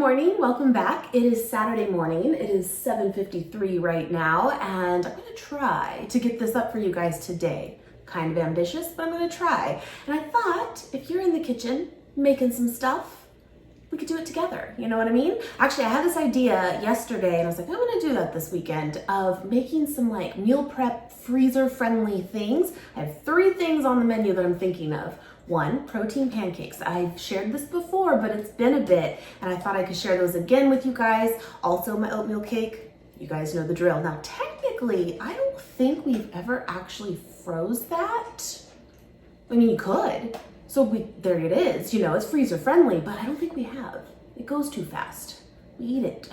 morning, welcome back. It is Saturday morning. It is 7:53 right now, and I'm gonna try to get this up for you guys today. Kind of ambitious, but I'm gonna try. And I thought if you're in the kitchen making some stuff, we could do it together. You know what I mean? Actually, I had this idea yesterday, and I was like, I'm gonna do that this weekend, of making some like meal prep, freezer friendly things. I have 3 things on the menu that I'm thinking of. 1, protein pancakes. I've shared this before, but it's been a bit, and I thought I could share those again with you guys. Also, my oatmeal cake. You guys know the drill. Now, technically, I don't think we've ever actually froze that. I mean, you could. So there it is. You know, it's freezer friendly, but I don't think we have. It goes too fast. We eat it.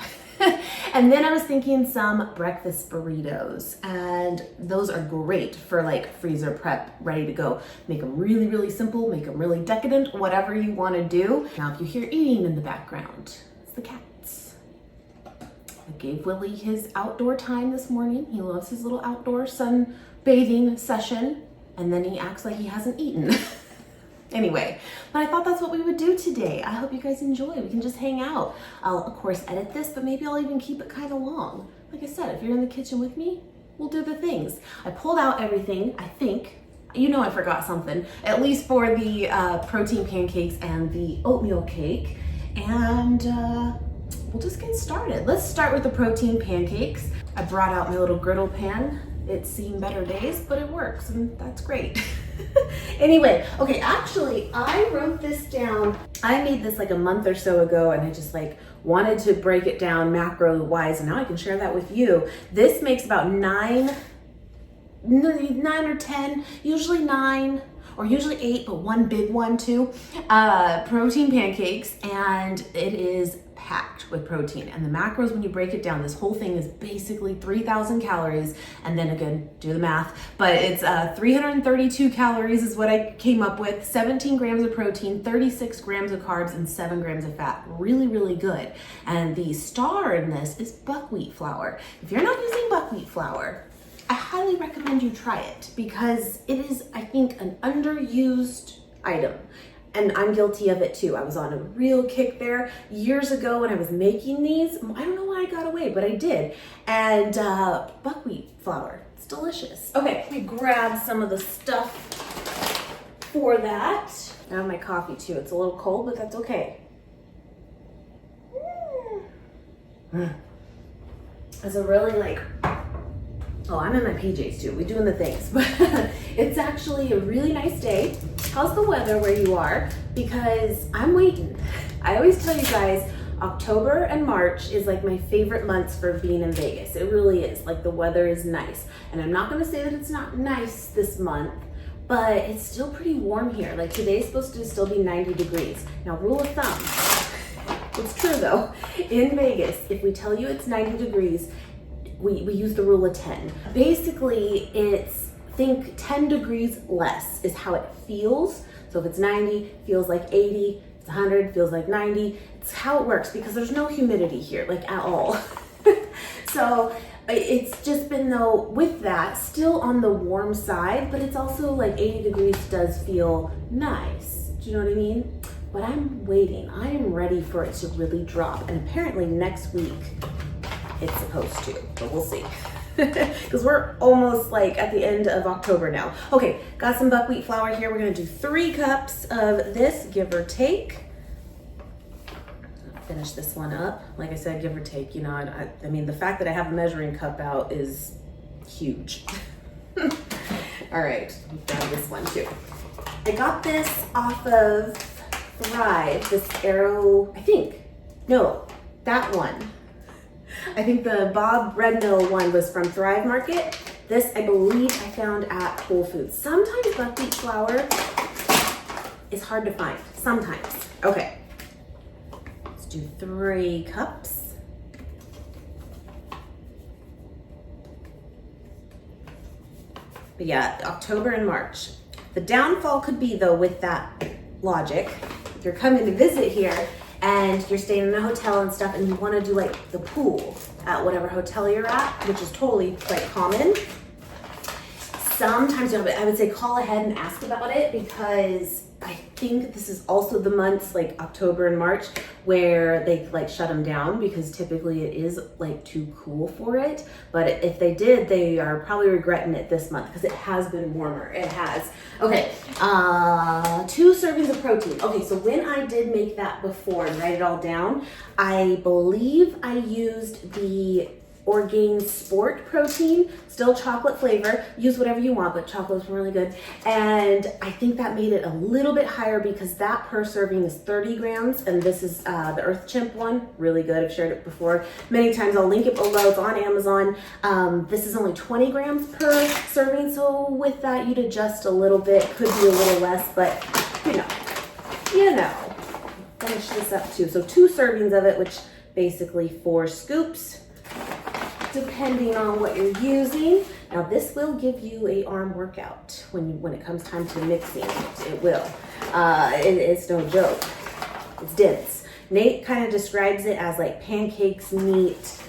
And then I was thinking some breakfast burritos, and those are great for like freezer prep, ready to go. Make them really, really simple, make them really decadent, whatever you want to do. Now, if you hear eating in the background, it's the cats. I gave Willie his outdoor time this morning. He loves his little outdoor sunbathing session, and then he acts like he hasn't eaten. Anyway, but I thought that's what we would do today. I hope you guys enjoy. We can just hang out. I'll, of course, edit this, but maybe I'll even keep it kind of long. Like I said, if you're in the kitchen with me, we'll do the things. I pulled out everything, I think. You know I forgot something, at least for the protein pancakes and the oatmeal cake. And we'll just get started. Let's start with the protein pancakes. I brought out my little griddle pan. It's seen better days, but it works, and that's great. Anyway, okay, actually, I wrote this down. I made this like a month or so ago, and I just like wanted to break it down macro-wise, and now I can share that with you. This makes about 9 or 10, usually 9, or usually 8, but one big one too, protein pancakes, and it is packed with protein. And the macros, when you break it down, this whole thing is basically 3,000 calories. And then again, do the math, but it's 332 calories is what I came up with, 17 grams of protein, 36 grams of carbs, and 7 grams of fat. Really, really good. And the star in this is buckwheat flour. If you're not using buckwheat flour, I highly recommend you try it, because it is, I think, an underused item. And I'm guilty of it too. I was on a real kick there years ago when I was making these. I don't know why I got away, but I did. And buckwheat flour, it's delicious. Okay, let me grab some of the stuff for that. I have my coffee too. It's a little cold, but that's okay. It's a really like, oh, I'm in my PJs too. We're doing the things, but it's actually a really nice day. How's the weather where you are? Because I'm waiting. I always tell you guys, October and March is like my favorite months for being in Vegas. It really is. Like, the weather is nice. And I'm not gonna say that it's not nice this month, but it's still pretty warm here. Like, today's supposed to still be 90 degrees. Now, rule of thumb, it's true though, in Vegas, if we tell you it's 90 degrees, we use the rule of 10. Basically, it's, think 10 degrees less is how it feels. So if it's 90, it feels like 80. If it's 100, it feels like 90. It's how it works, because there's no humidity here, like at all. So it's just been, though, with that, still on the warm side, but it's also like 80 degrees does feel nice. Do you know what I mean? But I'm waiting. I am ready for it to really drop. And apparently next week, it's supposed to, but we'll see. Because we're almost like at the end of October now. Okay, got some buckwheat flour here. We're gonna do 3 cups of this, give or take. I'll finish this one up. Like I said, give or take. You know, I mean, the fact that I have a measuring cup out is huge. All right, I've got this one too. I got this off of Thrive, this arrow, I think. No, that one. I think the Bob Red Mill one was from Thrive Market. This, I believe, I found at Whole Foods. Sometimes buckwheat flour is hard to find. Sometimes. Okay. Let's do 3 cups. But yeah, October and March. The downfall could be, though, with that logic, if you're coming to visit here, and you're staying in a hotel and stuff, and you want to do like the pool at whatever hotel you're at, which is totally quite common. sometimes, but I would say call ahead and ask about it, because I think this is also the months like October and March where they like shut them down, because typically it is like too cool for it. But if they did, they are probably regretting it this month, because it has been warmer. It has. Okay, 2 servings of protein. Okay, so when I did make that before and write it all down, I believe I used the Orgain Sport protein, still chocolate flavor. Use whatever you want, but chocolate's really good. And I think that made it a little bit higher, because that per serving is 30 grams, and this is the Earth Chimp one. Really good. I've shared it before many times. I'll link it below. It's on Amazon. This is only 20 grams per serving, so with that you'd adjust a little bit. Could be a little less, but you know. Finish this up too. So 2 servings of it, which basically 4 scoops, depending on what you're using. Now this will give you a arm workout when it comes time to mixing it. It will. It's no joke. It's dense. Nate kind of describes it as like pancakes meet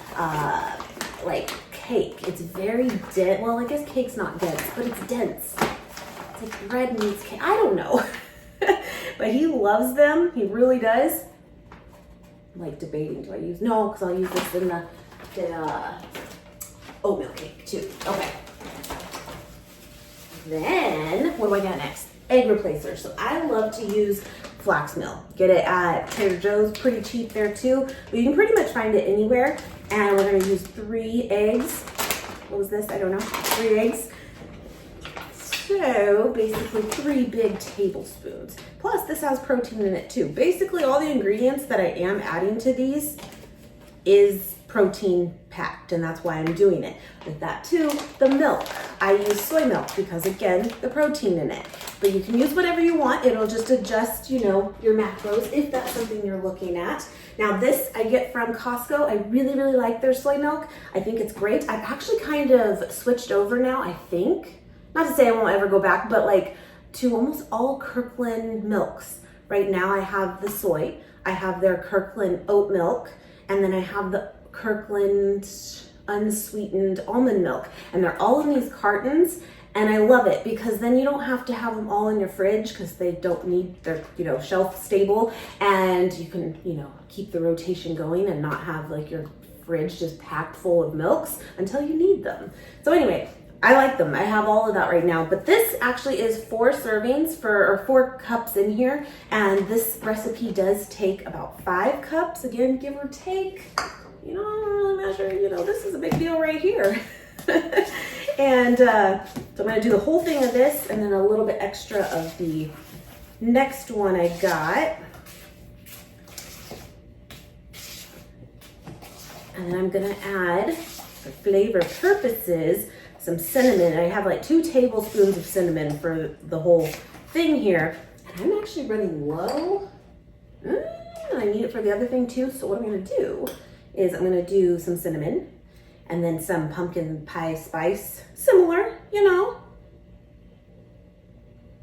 like cake. It's very dense. Well, I guess cake's not dense, but it's dense. It's like bread meets cake. I don't know. But he loves them. He really does. I'm like debating, do I use? No, because I'll use this in the oatmeal cake too. Okay. Then, what do I got next? Egg replacer. So I love to use flax meal. Get it at Trader Joe's, pretty cheap there too. But you can pretty much find it anywhere. And we're gonna use 3 eggs. What was this? I don't know. 3 eggs. So basically 3 big tablespoons. Plus this has protein in it too. Basically all the ingredients that I am adding to these is protein packed, and that's why I'm doing it. With that too, the milk. I use soy milk because again, the protein in it. But you can use whatever you want. It'll just adjust, your macros if that's something you're looking at. Now this I get from Costco. I really, really like their soy milk. I think it's great. I've actually kind of switched over now, I think. Not to say I won't ever go back, but like to almost all Kirkland milks. Right now I have the soy. I have their Kirkland oat milk, and then I have the Kirkland unsweetened almond milk, and they're all in these cartons, and I love it because then you don't have to have them all in your fridge, because they don't need, they're shelf stable, and you can keep the rotation going and not have like your fridge just packed full of milks until you need them. So anyway, I like them. I have all of that right now, but this actually is 4 servings or 4 cups in here, and this recipe does take about 5 cups, again, give or take. I don't really measure, this is a big deal right here. And so I'm gonna do the whole thing of this, and then a little bit extra of the next one I got. And then I'm gonna add, for flavor purposes, some cinnamon. I have like 2 tablespoons of cinnamon for the whole thing here. And I'm actually running low. I need it for the other thing too, so what I'm gonna do is I'm gonna do some cinnamon and then some pumpkin pie spice. Similar,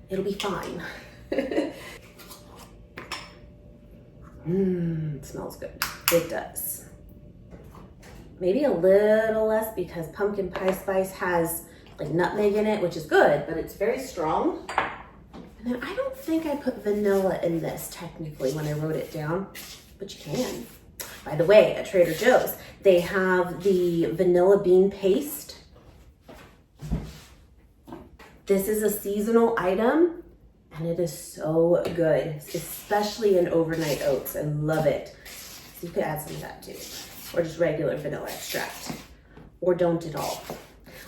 It'll be fine. It smells good. It does. Maybe a little less because pumpkin pie spice has like nutmeg in it, which is good, but it's very strong. And then I don't think I put vanilla in this technically when I wrote it down, but you can. By the way, at Trader Joe's, they have the vanilla bean paste. This is a seasonal item, and it is so good, especially in overnight oats. I love it. So you could add some of that too, or just regular vanilla extract, or don't at all.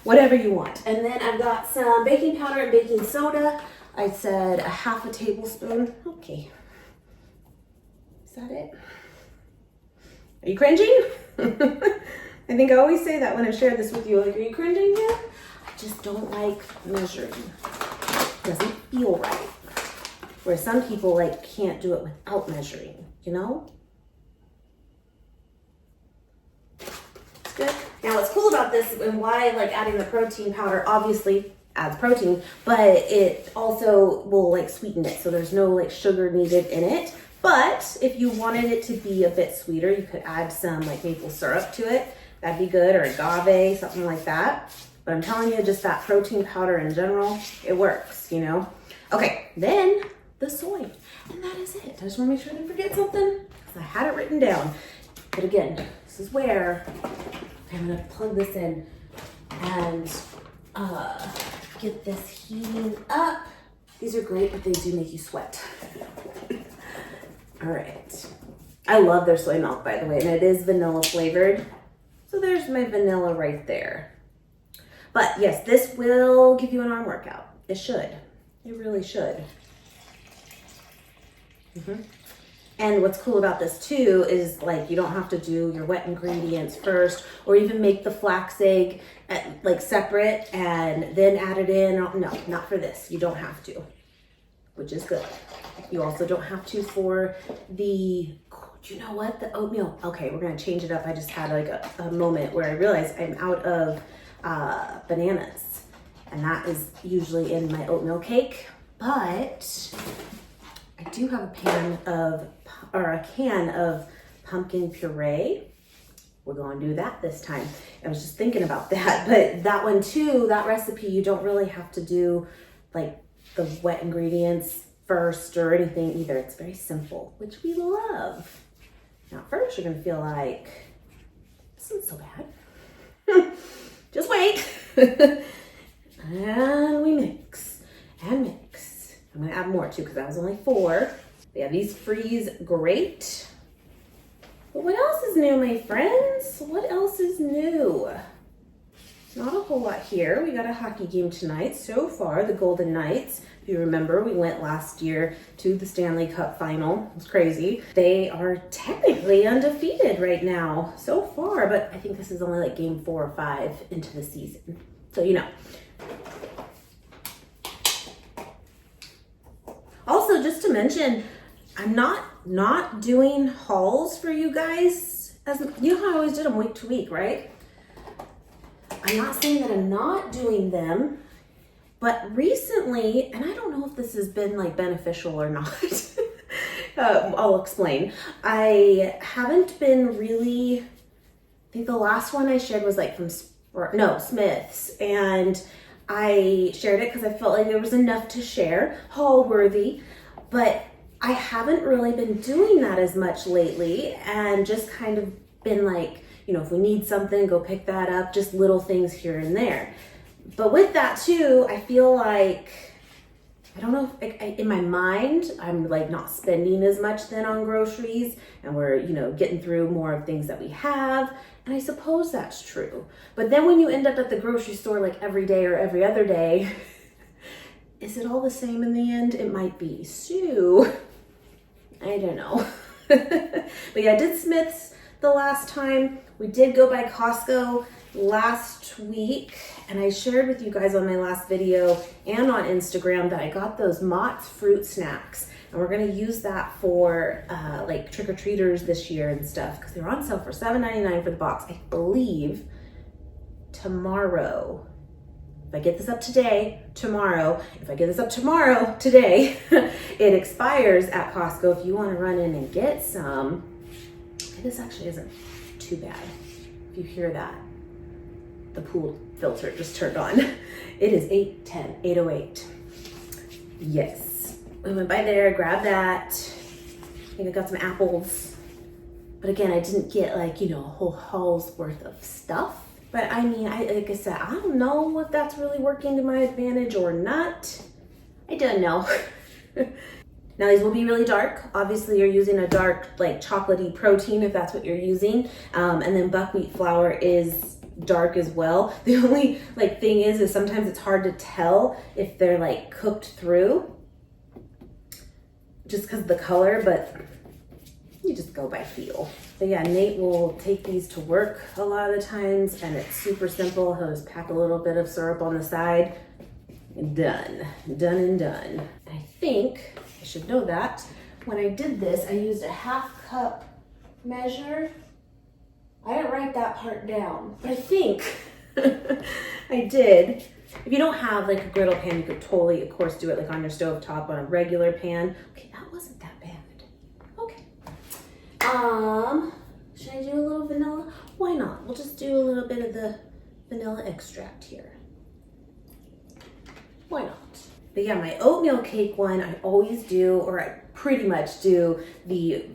Whatever you want. And then I've got some baking powder and baking soda. I said a 1/2 tablespoon. Okay. Is that it? Are you cringing? I think I always say that when I share this with you. Like, are you cringing yet? I just don't like measuring. It doesn't feel right. Where some people can't do it without measuring, It's good. Now what's cool about this and why I like adding the protein powder, obviously adds protein, but it also will sweeten it. So there's no sugar needed in it. But if you wanted it to be a bit sweeter, you could add some maple syrup to it. That'd be good, or agave, something like that. But I'm telling you, just that protein powder in general, it works, you know? Okay, then the soy. And that is it. I just want to make sure I didn't forget something because I had it written down. But again, this is where I'm going to plug this in and get this heating up. These are great, but they do make you sweat. All right. I love their soy milk, by the way, and it is vanilla flavored. So there's my vanilla right there. But yes, this will give you an arm workout. It should. It really should. And what's cool about this too is like you don't have to do your wet ingredients first or even make the flax egg like separate and then add it in. No, not for this. You don't have to, which is good. You also don't have to for the, you know what, the oatmeal. Okay, we're gonna change it up. I just had like a moment where I realized I'm out of bananas, and that is usually in my oatmeal cake, but I do have a can of pumpkin puree. We're going to do that this time. I was just thinking about that, but that one too, that recipe, you don't really have to do like the wet ingredients first or anything either. It's very simple, which we love. Now at first you're gonna feel like, this isn't so bad. Just wait. And we mix and mix. I'm gonna add more too because that was only 4. Yeah, these freeze great. But what else is new, my friends? What else is new? Not a whole lot here. We got a hockey game tonight. So far, the Golden Knights, if you remember, we went last year to the Stanley Cup final. It was crazy. They are technically undefeated right now so far, but I think this is only like game 4 or 5 into the season. So, you know. Also, just to mention, I'm not doing hauls for you guys. As you know how I always did them week to week, right? I'm not saying that I'm not doing them, but recently, and I don't know if this has been like beneficial or not, I'll explain. I haven't been really, I think the last one I shared was like from Smith's, and I shared it because I felt like there was enough to share, haul worthy, but I haven't really been doing that as much lately and just kind of been like, you know, if we need something, go pick that up, just little things here and there. But with that too, I feel like, I don't know, if in my mind, I'm like not spending as much then on groceries and we're, you know, getting through more of things that we have. And I suppose that's true. But then when you end up at the grocery store like every day or every other day, is it all the same in the end? It might be. So, I don't know. But yeah, I did Smith's the last time. We did go by Costco last week, and I shared with you guys on my last video and on Instagram that I got those Mott's fruit snacks, and we're gonna use that for like trick-or-treaters this year and stuff because they were on sale for $7.99 for the box. I believe tomorrow, if I get this up today, if I get this up tomorrow, today, it expires at Costco. If you want to run in and get some, this actually isn't too bad. If you hear that, the pool filter just turned on. It is 8:08. Yes, we went by there, grabbed that. I think I got some apples. But again, I didn't get like, you know, a whole haul's worth of stuff. But I mean, like I said, I don't know if that's really working to my advantage or not. I don't know. Now these will be really dark. Obviously you're using a dark, like chocolatey protein if that's what you're using. And then buckwheat flour is dark as well. The only like thing is sometimes it's hard to tell if they're like cooked through just because of the color, but you just go by feel. But yeah, Nate will take these to work a lot of the times and it's super simple. He'll just pack a little bit of syrup on the side and done and done. I think I should know that when I did this, I used a 1/2 cup measure. I didn't write that part down, but I think I did. If you don't have like a griddle pan, you could totally, of course, do it like on your stove top on a regular pan. Okay, that wasn't that bad. Okay. Should I do a little vanilla? Why not? We'll just do a little bit of the vanilla extract here. Why not? But yeah, my oatmeal cake one, I always do, or I pretty much do the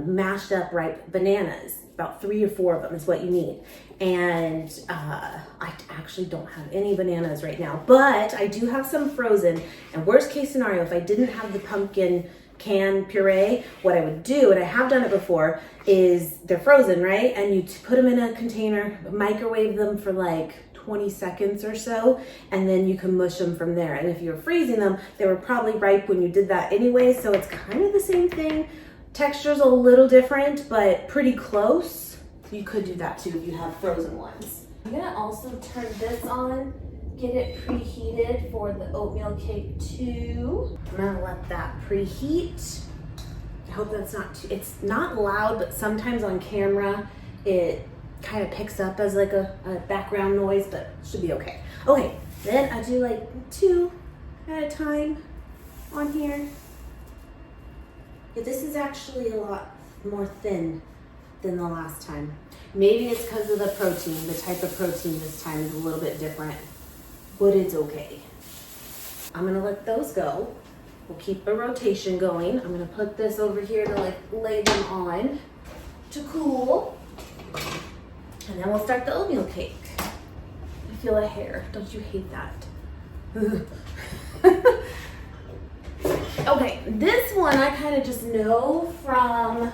mashed up ripe bananas. About 3 or 4 of them is what you need. And I actually don't have any bananas right now, but I do have some frozen. And worst case scenario, if I didn't have the pumpkin can puree, what I would do, and I have done it before, is they're frozen, right? And you put them in a container, microwave them for like 20 seconds or so, and then you can mush them from there. And if you're freezing them, they were probably ripe when you did that anyway, so it's kind of the same thing. Texture's a little different, but pretty close. You could do that too if you have frozen ones. I'm gonna also turn this on, get it preheated for the oatmeal cake too. I'm gonna let that preheat. I hope that's not too, it's not loud, but sometimes on camera, it kind of picks up as like a background noise, but it should be okay. Okay, then I do like 2 at a time on here. Yeah, this is actually a lot more thin than the last time. Maybe it's because of the protein. The type of protein this time is a little bit different, but it's okay. I'm gonna let those go. We'll keep a rotation going. I'm gonna put this over here to like lay them on to cool. And then we'll start the oatmeal cake. I feel a hair. Don't you hate that? Okay, this one I kind of just know from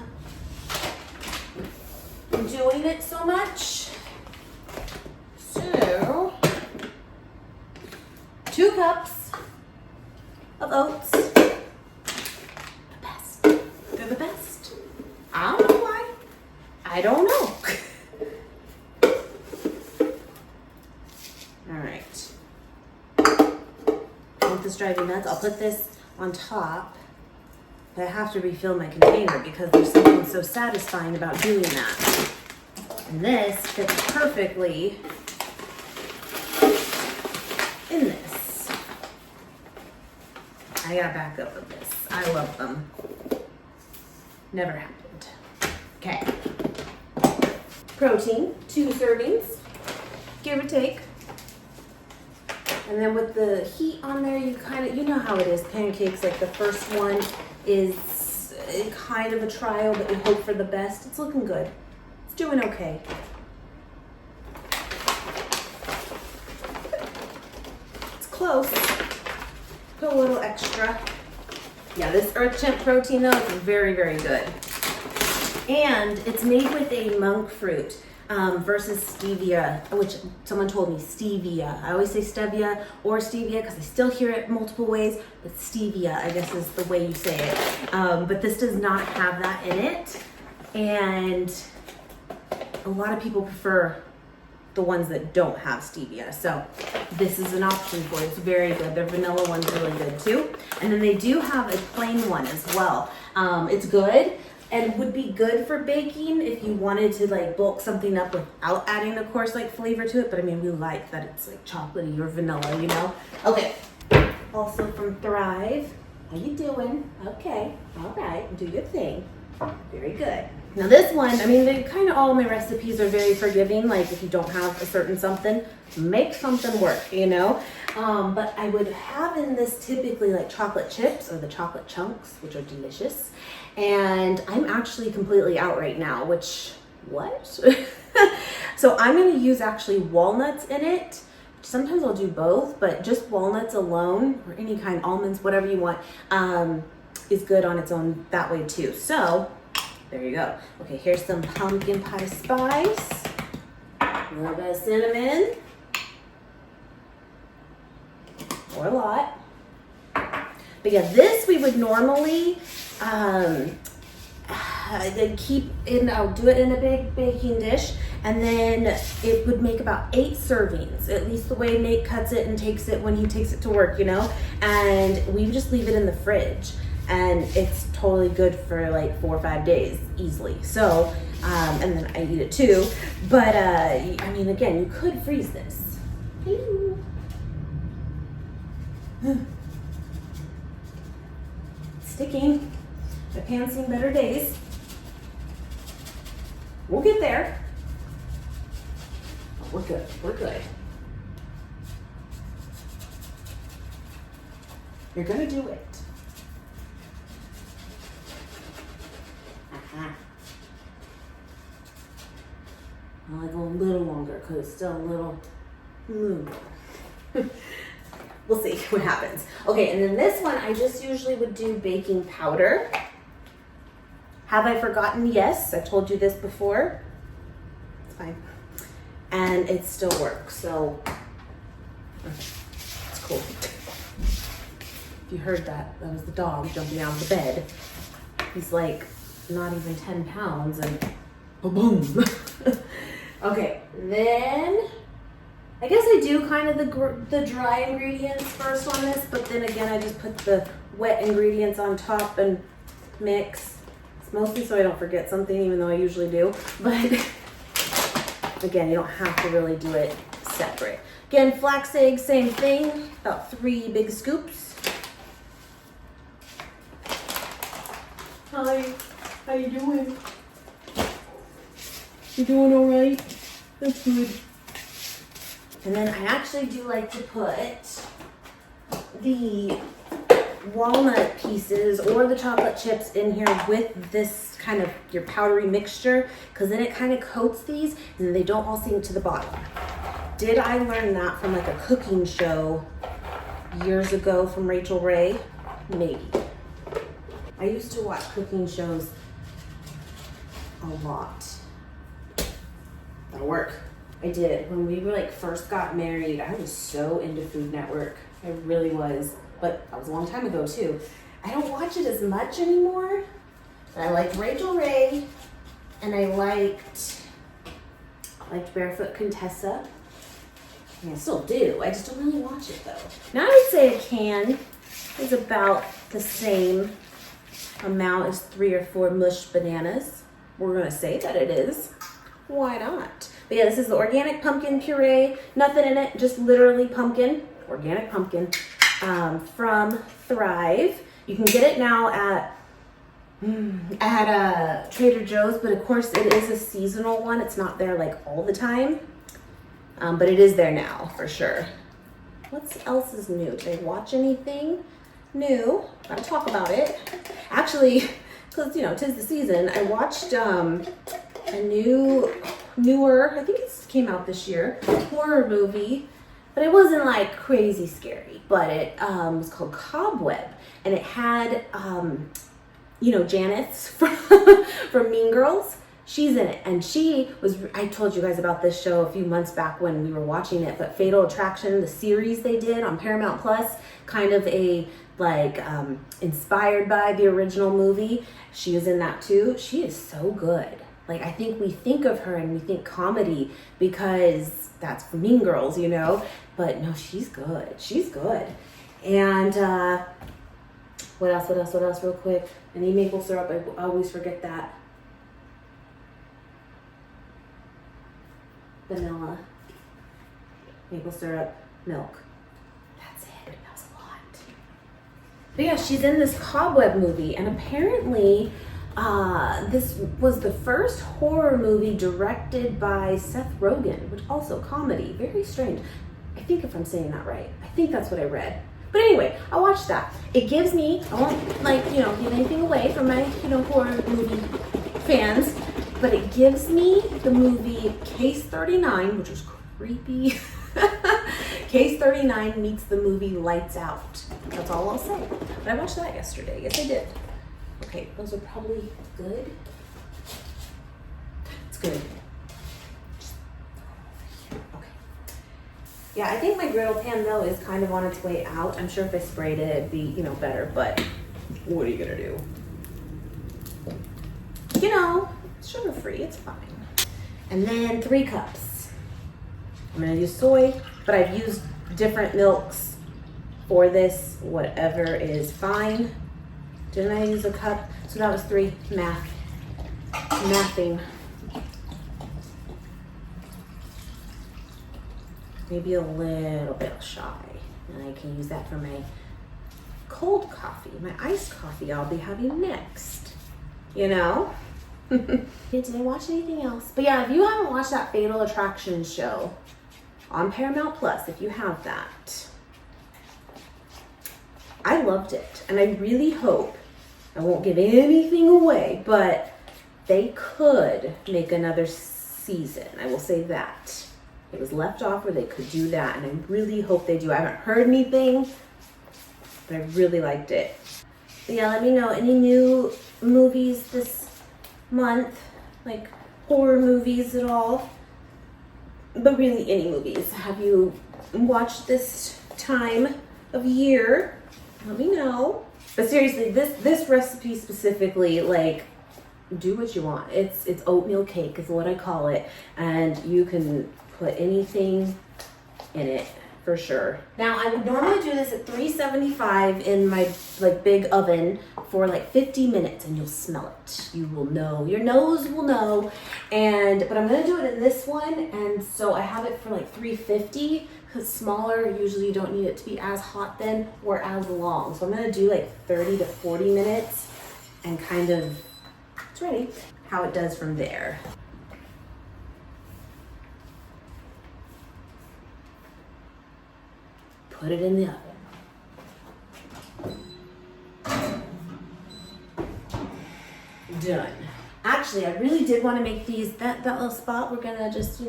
doing it so much. So, 2 cups of oats. The best. They're the best. I don't know why. I don't know. All right. Won't this drive you nuts? I'll put this on top, but I have to refill my container because there's something so satisfying about doing that. And this fits perfectly in this. I gotta back up with this. I love them. Never happened. Okay. Protein, 2 servings, give or take. And then with the heat on there, you know how it is. Pancakes, like the first one is kind of a trial, but you hope for the best. It's looking good. It's doing okay. It's close. Put a little extra. Yeah, this Earth Champ protein though is very, very good. And it's made with a monk fruit. Versus stevia, which someone told me stevia. I always say stevia or stevia because I still hear it multiple ways, but stevia, I guess, is the way you say it. But this does not have that in it, and a lot of people prefer the ones that don't have stevia. So this is an option for you. It's very good. Their vanilla one's really good too. And then they do have a plain one as well. It's good. And would be good for baking if you wanted to like bulk something up without adding, of course, like flavor to it. But I mean, we like that it's like chocolatey or vanilla, you know? Okay. Also from Thrive. How you doing? Okay. All right. Do your thing. Very good. Now this one, I mean, they kind of all my recipes are very forgiving. Like if you don't have a certain something, make something work, you know? But I would have in this typically like chocolate chips or the chocolate chunks, which are delicious. And I'm actually completely out right now, which, what? So I'm gonna use actually walnuts in it. Sometimes I'll do both, but just walnuts alone, or any kind, almonds, whatever you want, is good on its own that way too. So, there you go. Okay, here's some pumpkin pie spice, a little bit of cinnamon, or a lot. But yeah, this we would normally then keep in, I'll do it in a big baking dish, and then it would make about 8 servings, at least the way Nate cuts it and takes it when he takes it to work, you know? And we just leave it in the fridge, and it's totally good for like 4 or 5 days easily. So, and then I eat it too. But I mean, again, you could freeze this. Hello. Sticking. My pan's seen better days. We'll get there. We're good, we're good. You're gonna do it. I'll go a little longer because it's still a little We'll see what happens. Okay, and then this one, I just usually would do baking powder. Have I forgotten? Yes, I've told you this before. It's fine. And it still works, so it's cool. If you heard that, that was the dog jumping out of the bed. He's like not even 10 pounds and boom. Okay, then I guess I do kind of the dry ingredients first on this, but then again, I just put the wet ingredients on top and mix. It's mostly so I don't forget something, even though I usually do. But again, you don't have to really do it separate. Again, flax eggs, same thing, about 3 big scoops. Hi, how you doing? You doing all right? That's good. And then I actually do like to put the walnut pieces or the chocolate chips in here with this kind of your powdery mixture, because then it kind of coats these and they don't all sink to the bottom. Did I learn that from like a cooking show years ago from Rachel Ray? Maybe. I used to watch cooking shows a lot. That'll work. I did. When we were like first got married, I was so into Food Network. I really was. But that was a long time ago too. I don't watch it as much anymore. But I liked Rachel Ray, and I liked Barefoot Contessa. And I still do. I just don't really watch it though. Now I would say a can is about the same amount as 3 or 4 mushed bananas. We're gonna say that it is. Why not? But yeah, this is the organic pumpkin puree. Nothing in it, just literally pumpkin, organic pumpkin, from Thrive. You can get it now at Trader Joe's, but of course it is a seasonal one. It's not there like all the time, but it is there now for sure. What else is new? Did I watch anything new? Gotta talk about it. Actually, because you know, 'tis the season, I watched a newer, I think it came out this year, horror movie, but it wasn't like crazy scary, but it was called Cobweb, and it had, you know, Janice from Mean Girls. She's in it, and she was, I told you guys about this show a few months back when we were watching it, but Fatal Attraction, the series they did on Paramount Plus, kind of a, like, inspired by the original movie. She was in that too. She is so good. Like, I think we think of her and we think comedy because that's for Mean Girls, you know? But no, she's good. She's good. And what else real quick? I need maple syrup. I always forget that. Vanilla, maple syrup, milk. That's it. That was a lot. But yeah, she's in this Cobweb movie, and apparently this was the first horror movie directed by Seth Rogen, which also comedy. Very strange. I think if I'm saying that right. I think that's what I read. But anyway, I watched that. It gives me, I won't like, you know, give anything away from my, you know, horror movie fans, but it gives me the movie Case 39, which was creepy. Case 39 meets the movie Lights Out. That's all I'll say. But I watched that yesterday. Yes, I did. Okay, those are probably good. It's good. Okay. Yeah, I think my griddle pan though is kind of on its way out. I'm sure if I sprayed it, it'd be, you know, better, but what are you gonna do? You know, sugar-free, it's fine. And then 3 cups. I'm gonna use soy, but I've used different milks for this. Whatever is fine. Didn't I use a cup? So that was 3. Mathing. Maybe a little bit shy. And I can use that for my cold coffee. My iced coffee I'll be having next. You know? Did I watch anything else? But yeah, if you haven't watched that Fatal Attraction show on Paramount Plus, if you have that, I loved it. And I really hope, I won't give anything away, but they could make another season. I will say that. It was left off where they could do that, and I really hope they do. I haven't heard anything, but I really liked it. But yeah, let me know any new movies this month, like horror movies at all, but really any movies. Have you watched this time of year? Let me know. But seriously, this recipe specifically, like, do what you want. It's oatmeal cake is what I call it, and you can put anything in it for sure. Now I would normally do this at 375 in my like big oven for like 50 minutes, and you'll smell it. You will know. Your nose will know. But I'm gonna do it in this one, and so I have it for like 350 because smaller. Usually you don't need it to be as hot then or as long. So I'm gonna do like 30 to 40 minutes, and kind of it's ready. How it does from there. Put it in the oven. Done. Actually, I really did want to make these, that little spot, we're gonna just,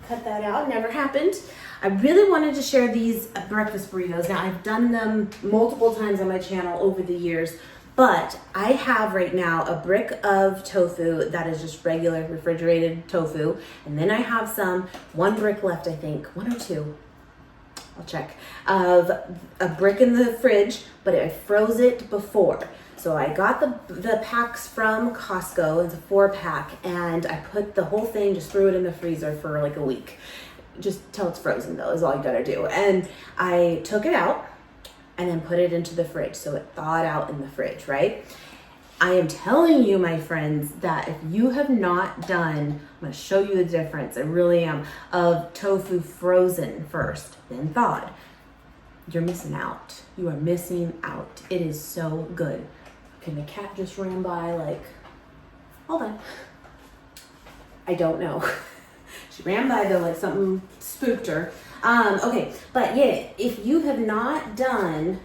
cut that out. Never happened. I really wanted to share these breakfast burritos. Now, I've done them multiple times on my channel over the years, but I have right now a brick of tofu that is just regular refrigerated tofu. And then I have one brick left, I think, one or two. I'll check, of a brick in the fridge, but I froze it before. So I got the packs from Costco. It's a 4-pack, and I put the whole thing, just threw it in the freezer for like a week. Just till it's frozen though, is all you gotta do. And I took it out and then put it into the fridge. So it thawed out in the fridge, right? I am telling you, my friends, that if you have not done, I'm gonna show you the difference, I really am, of tofu frozen first, then thawed. You're missing out. You are missing out. It is so good. Okay, the cat just ran by, like, hold on. I don't know. She ran by though, like something spooked her. Okay, but yeah, if you have not done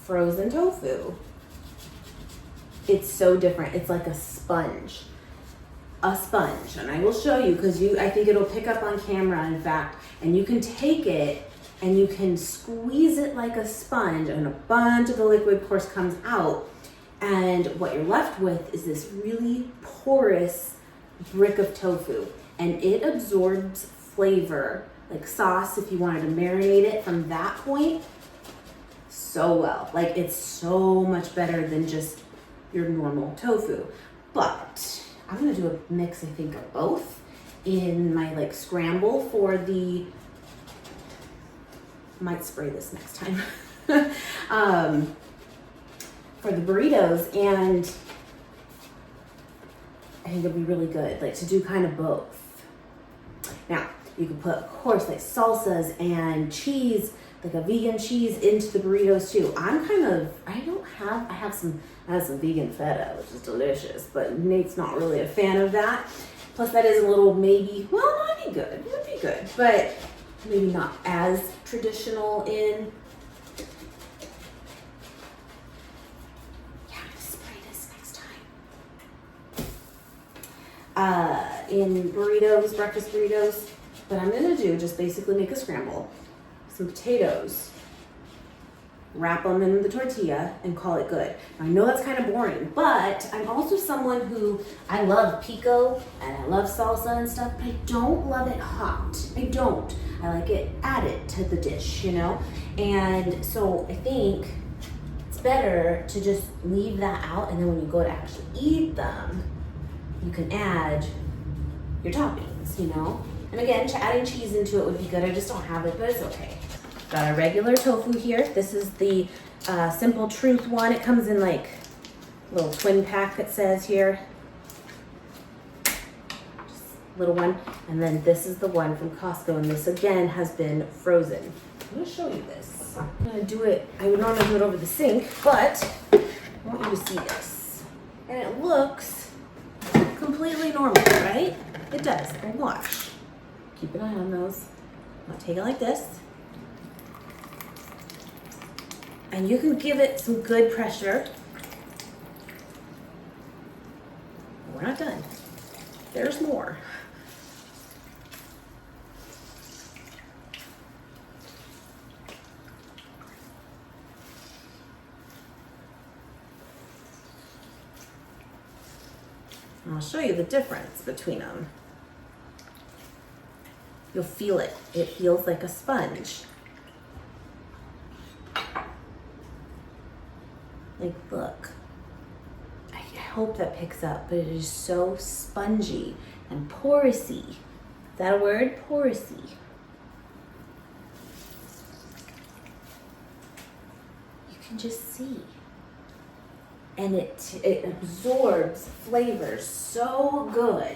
frozen tofu, it's so different. It's like a sponge. And I will show you because I think it'll pick up on camera, in fact, and you can take it and you can squeeze it like a sponge, and a bunch of the liquid, of course, comes out. And what you're left with is this really porous brick of tofu, and it absorbs flavor, like sauce if you wanted to marinate it from that point, so well. Like, it's so much better than just your normal tofu. But I'm gonna do a mix, I think, of both in my like scramble for the, might spray this next time, for the burritos, and I think it'll be really good, like to do kind of both. Now, you can put, of course, like salsas and cheese, like a vegan cheese into the burritos too. I have some vegan feta, which is delicious, but Nate's not really a fan of that. Plus that is a little maybe, well, no, it'd be good, but maybe not as traditional in. Yeah, I'm gonna spray this next time. In burritos, breakfast burritos, what I'm gonna do, just basically make a scramble. Some potatoes, wrap them in the tortilla, and call it good. Now, I know that's kind of boring, but I'm also someone who, I love pico and I love salsa and stuff, but I don't love it hot. I don't. I like it added to the dish, And so I think it's better to just leave that out, and then when you go to actually eat them, you can add your toppings, And again, adding cheese into it would be good. I just don't have it, but it's okay. Got a regular tofu here. This is the Simple Truth one. It comes in like a little twin pack, it says here. Just a little one. And then this is the one from Costco, and this again has been frozen. I'm gonna show you this. I'm gonna do it, I would normally do it over the sink, but I want you to see this. And it looks completely normal, right? It does. And watch. Keep an eye on those. I'll take it like this. And you can give it some good pressure. We're not done. There's more. And I'll show you the difference between them. You'll feel it. It feels like a sponge. Like, look. I hope that picks up, but it is so spongy and porousy. Is that a word? Porousy. You can just see. And it absorbs flavors so good.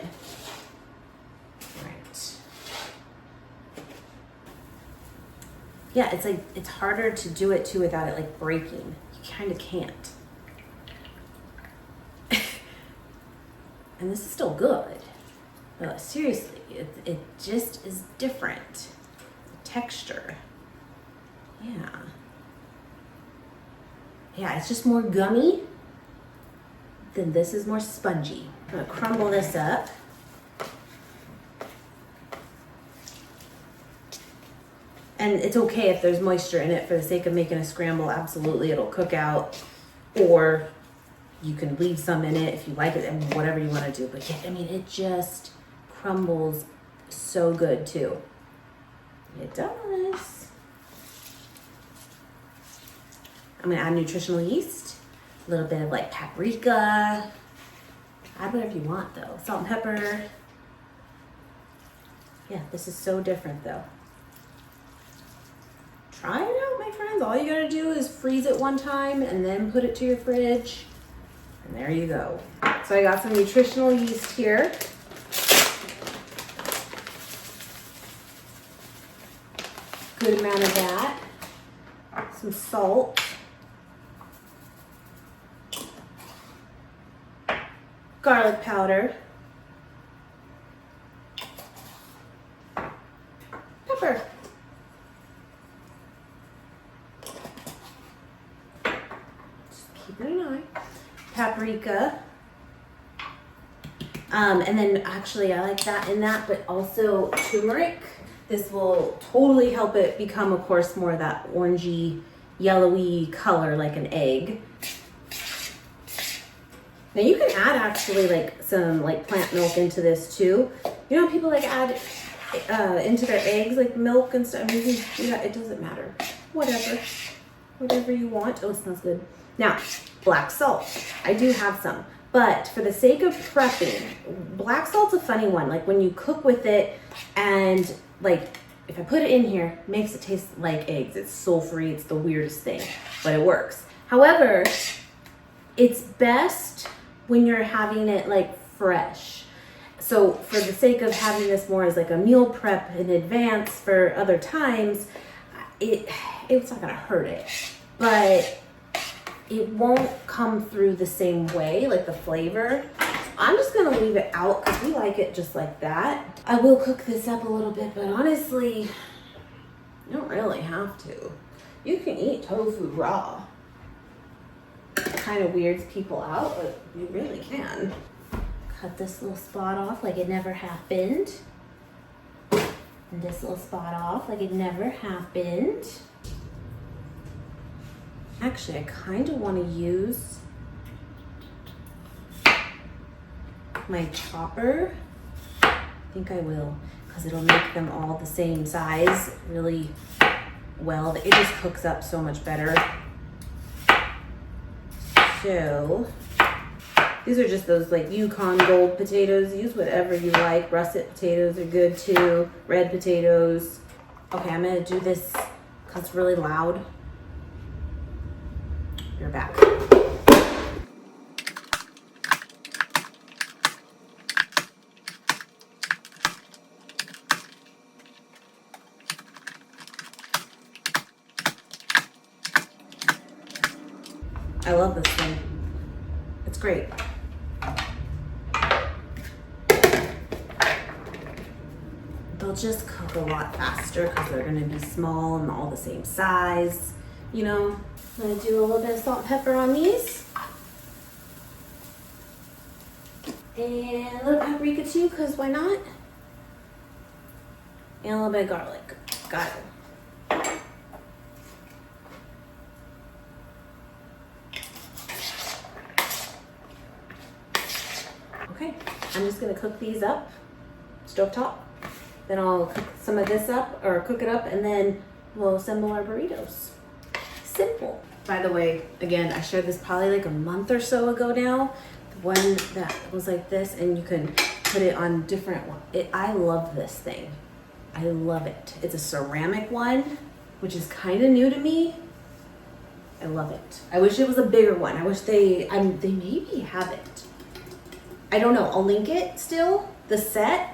Right. Yeah, it's like, it's harder to do it too without it like breaking. You kind of can't. And this is still good. But seriously, it just is different. The texture. Yeah. Yeah, it's just more gummy. Then this is more spongy. I'm gonna crumble this up. And it's okay if there's moisture in it for the sake of making a scramble. Absolutely, it'll cook out. Or you can leave some in it if you like it, and whatever you want to do. But yeah, I mean, it just crumbles so good too. It does. I'm gonna add nutritional yeast, a little bit of like paprika. Add whatever you want though. Salt and pepper. Yeah, this is so different though. Try it out, my friends. All you gotta do is freeze it one time and then put it to your fridge. And there you go. So I got some nutritional yeast here. Good amount of that. Some salt. Garlic powder. Pepper. Just keep it an eye. Paprika. And then actually I like that in that, but also turmeric. This will totally help it become, of course, more of that orangey, yellowy color like an egg. Now you can add actually like some like plant milk into this too. You know, people like add into their eggs like milk and stuff. I mean, yeah, it doesn't matter. Whatever you want. Oh, it smells good. Now, black salt. I do have some, but for the sake of prepping, black salt's a funny one. Like when you cook with it, and like if I put it in here, it makes it taste like eggs. It's sulfury. It's the weirdest thing, but it works. However, it's best when you're having it like fresh. So for the sake of having this more as like a meal prep in advance for other times, it's not gonna hurt it, but it won't come through the same way, like the flavor. I'm just gonna leave it out because we like it just like that. I will cook this up a little bit, but honestly, you don't really have to. You can eat tofu raw. Kind of weirds people out, but you really can. Cut this little spot off like it never happened. And this little spot off like it never happened. Actually, I kind of want to use my chopper. I think I will, because it'll make them all the same size really well. It just cooks up so much better. So these are just those like Yukon Gold potatoes. Use whatever you like. Russet potatoes are good too. Red potatoes. Okay, I'm gonna do this because it's really loud. You're back. I love this thing. It's great. they'll just cook a lot faster because they're gonna be small and all the same size, you know. I'm gonna do a little bit of salt and pepper on these. And a little paprika too, because why not? And a little bit of garlic. Got it. Okay, I'm just gonna cook these up, stovetop. Then I'll cook some of this up, or cook it up, and then we'll assemble our burritos. Simple. By the way, again, I shared this probably like a month or so ago now. The one that was like this, and you can put it on different ones. I love this thing. I love it. It's a ceramic one, which is kind of new to me. I love it. I wish it was a bigger one. I wish they maybe have it. I don't know. I'll link it still, the set.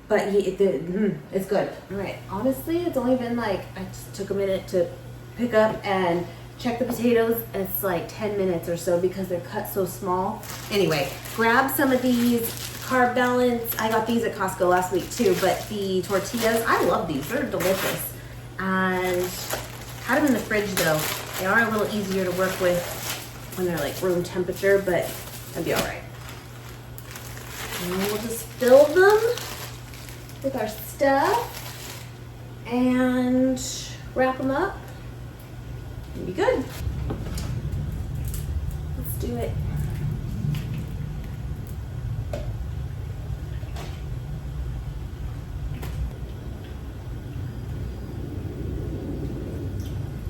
But it's good. All right, honestly, it's only been like, I just took a minute to pick up and check the potatoes. It's like 10 minutes or so because they're cut so small. Anyway, grab some of these Carb Balance. I got these at Costco last week too, but the tortillas, I love these. They're delicious. And had them in the fridge though. They are a little easier to work with when they're like room temperature, but that'd be all right. And we'll just fill them with our stuff and wrap them up and be good. Let's do it.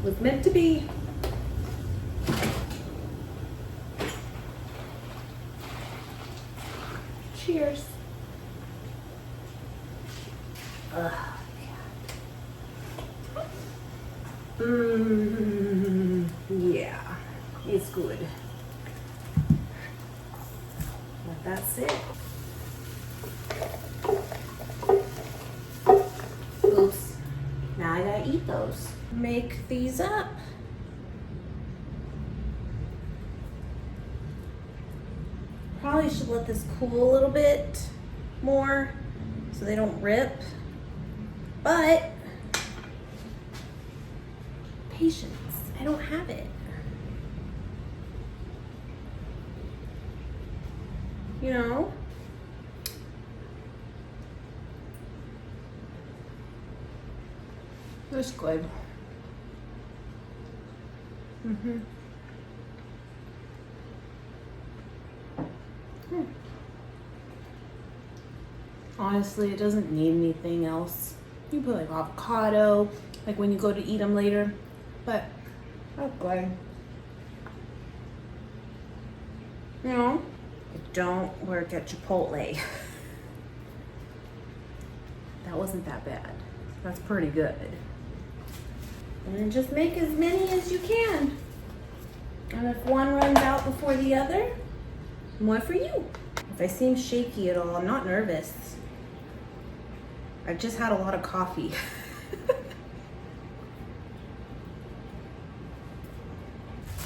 Was meant to be. Cheers. Yeah, it's good. But that's it. Oops. Now I gotta eat those. Make these up. Probably should let this cool a little bit more so they don't rip. But patience, I don't have it. You know? That's good. Honestly, it doesn't need anything else. You put like avocado, like when you go to eat them later, but that's good. You know, it don't work at Chipotle. That wasn't that bad. That's pretty good. And then just make as many as you can. And if one runs out before the other, more for you. If I seem shaky at all, I'm not nervous. I've just had a lot of coffee.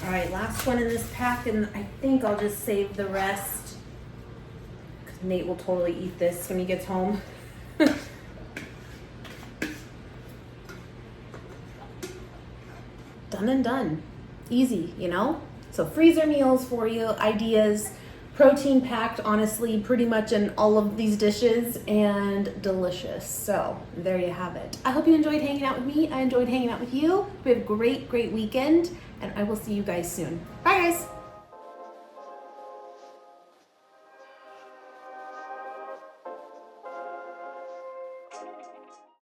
All right, last one in this pack, and I think I'll just save the rest because Nate will totally eat this when he gets home. Done and done. Easy, you know? So freezer meals for you, ideas, protein packed, honestly, pretty much in all of these dishes, and delicious. So there you have it. I hope you enjoyed hanging out with me. I enjoyed hanging out with you. We have a great, great weekend, and I will see you guys soon. Bye, guys.